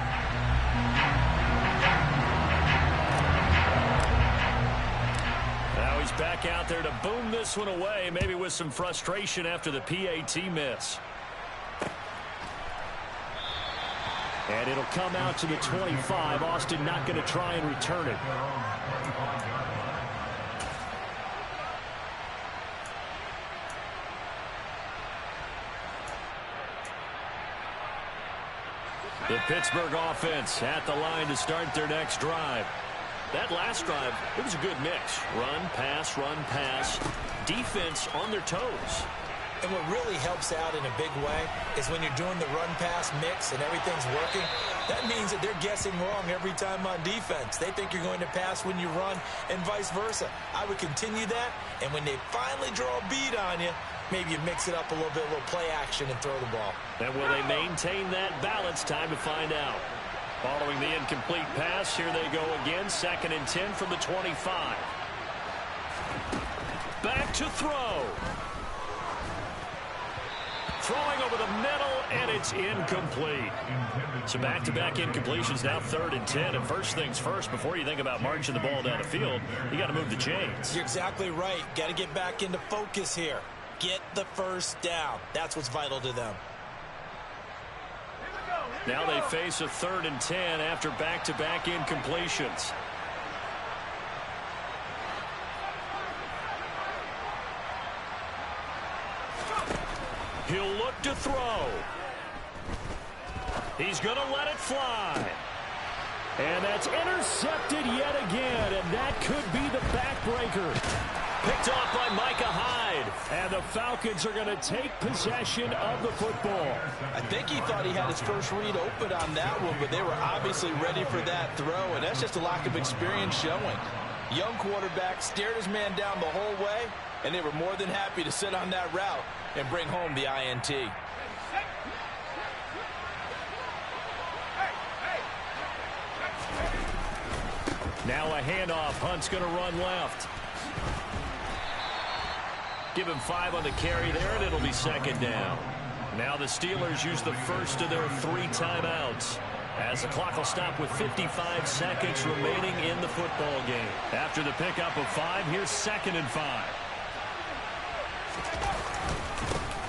Speaker 1: Now he's back out there to boom this one away, maybe with some frustration after the PAT miss. And it'll come out to the 25. Austin not going to try and return it. The Pittsburgh offense at the line to start their next drive. That last drive, it was a good mix. Run, pass, defense on their toes.
Speaker 2: And what really helps out in a big way is when you're doing the run-pass mix and everything's working, that means that they're guessing wrong every time on defense. They think you're going to pass when you run and vice versa. I would continue that, and when they finally draw a bead on you, maybe you mix it up a little bit, a little play action, and throw the ball.
Speaker 1: And will they maintain that balance? Time to find out. Following the incomplete pass, here they go again. 2nd and 10 from the 25. Back to throw. Throwing over the middle, and it's incomplete. So back-to-back incompletions, now 3rd and 10. And first things first, before you think about marching the ball down the field, you got to move the chains.
Speaker 2: You're exactly right. Got to get back into focus here. Get the first down. That's what's vital to them.
Speaker 1: Now they face a 3rd and 10 after back-to-back incompletions. He'll look to throw. He's going to let it fly. And that's intercepted yet again, and that could be the backbreaker. Picked off by Micah Hyde. And the Falcons are going to take possession of the football.
Speaker 2: I think he thought he had his first read open on that one, but they were obviously ready for that throw, and that's just a lack of experience showing. Young quarterback stared his man down the whole way, and they were more than happy to sit on that route and bring home the INT.
Speaker 1: Now a handoff. Hunt's going to run left. Give him 5 on the carry there, and it'll be 2nd down. Now the Steelers use the first of their 3 timeouts, as the clock will stop with 55 seconds remaining in the football game. After the pickup of 5, here's 2nd and 5.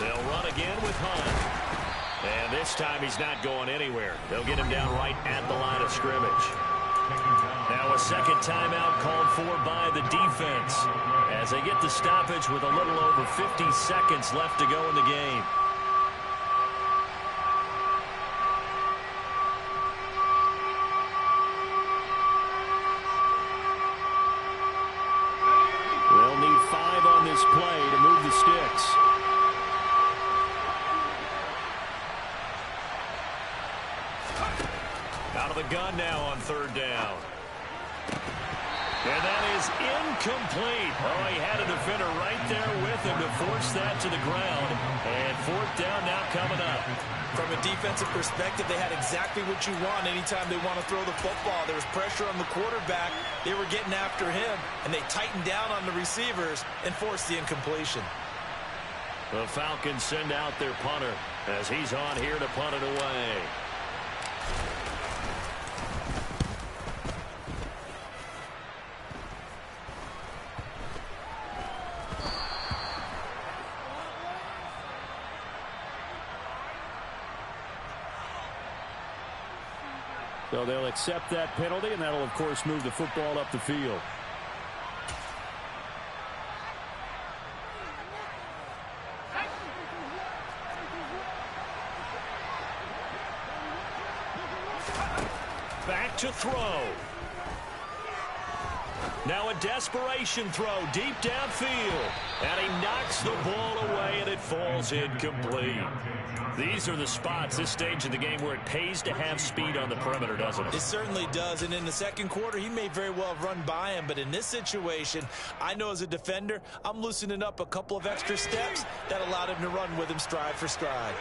Speaker 1: They'll run again with Hunt. And this time he's not going anywhere. They'll get him down right at the line of scrimmage. Now a second timeout called for by the defense as they get the stoppage with a little over 50 seconds left to go in the game. They'll need 5 on this play to move the sticks. Out of the gun now on 3rd down. And that is incomplete. Oh, he had a defender right there with him to force that to the ground. And 4th down now coming up.
Speaker 2: From a defensive perspective, they had exactly what you want anytime they want to throw the football. There was pressure on the quarterback. They were getting after him, and they tightened down on the receivers and forced the incompletion.
Speaker 1: The Falcons send out their punter as he's on here to punt it away.
Speaker 3: So they'll accept that penalty, and that'll, of course, move the football up the field.
Speaker 1: Back to throw. Now a desperation throw deep downfield. And he knocks the ball away, and it falls incomplete. These are the spots, this stage of the game, where it pays to have speed on the perimeter, doesn't it?
Speaker 4: It certainly does, and in the second quarter, he may very well have run by him, but in this situation, I know as a defender, I'm loosening up a couple of extra steps that allowed him to run with him stride for stride.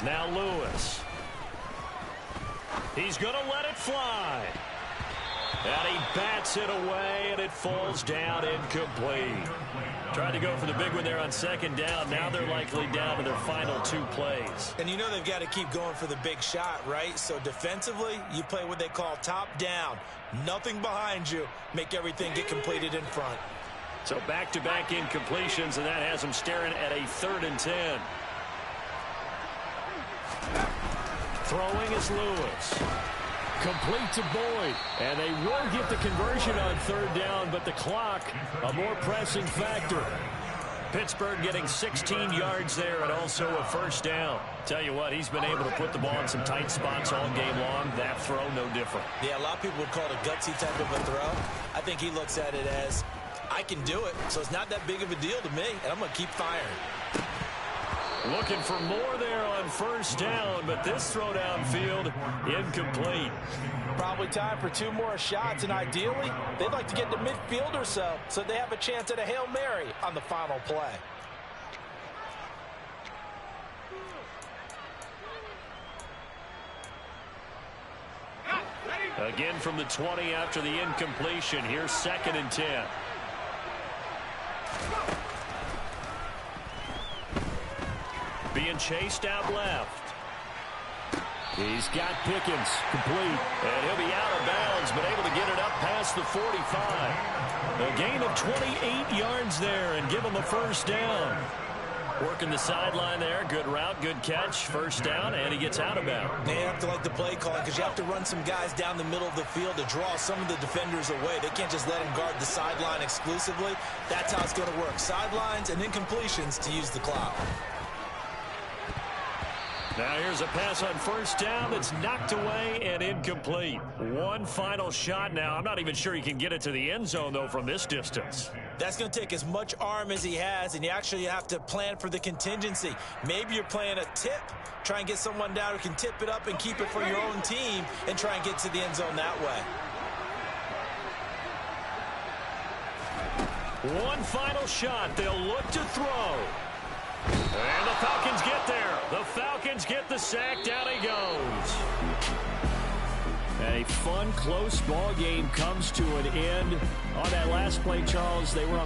Speaker 1: Now Lewis. He's going to let it fly. And he bats it away, and it falls down incomplete. Tried to go for the big one there on second down. Now they're likely down to their final 2 plays.
Speaker 4: And you know they've got to keep going for the big shot, right? So defensively, you play what they call top down. Nothing behind you. Make everything get completed in front.
Speaker 1: So back-to-back incompletions, and that has them staring at a 3rd and 10. Throwing is Lewis. Complete to Boyd. And they will get the conversion on 3rd down, but the clock, a more pressing factor. Pittsburgh getting 16 yards there and also a 1st down. Tell you what, he's been able to put the ball in some tight spots all game long. That throw, no different.
Speaker 4: Yeah, a lot of people would call it a gutsy type of a throw. I think he looks at it as, I can do it, so it's not that big of a deal to me, and I'm going to keep firing.
Speaker 1: Looking for more there on 1st down, but this throw downfield incomplete.
Speaker 2: Probably time for 2 more shots, and ideally, they'd like to get to midfield or so they have a chance at a Hail Mary on the final play.
Speaker 1: Again from the 20 after the incompletion. Here's 2nd and 10. Being chased out left. He's got Pickens complete. And he'll be out of bounds, but able to get it up past the 45. A gain of 28 yards there and give him a 1st down. Working the sideline there. Good route, good catch. 1st down, and he gets out of bounds.
Speaker 4: They have to like the play calling because you have to run some guys down the middle of the field to draw some of the defenders away. They can't just let them guard the sideline exclusively. That's how it's going to work. Sidelines and incompletions to use the clock.
Speaker 1: Now here's a pass on 1st down that's knocked away and incomplete. One final shot now. I'm not even sure he can get it to the end zone, though, from this distance.
Speaker 4: That's going to take as much arm as he has, and you actually have to plan for the contingency. Maybe you're playing a tip. Try and get someone down who can tip it up and keep it for your own team and try and get to the end zone that way.
Speaker 1: One final shot. They'll look to throw. And the Falcons get there. The Falcons get the sack. Down he goes.
Speaker 3: A fun, close ball game comes to an end. On that last play, Charles, they were on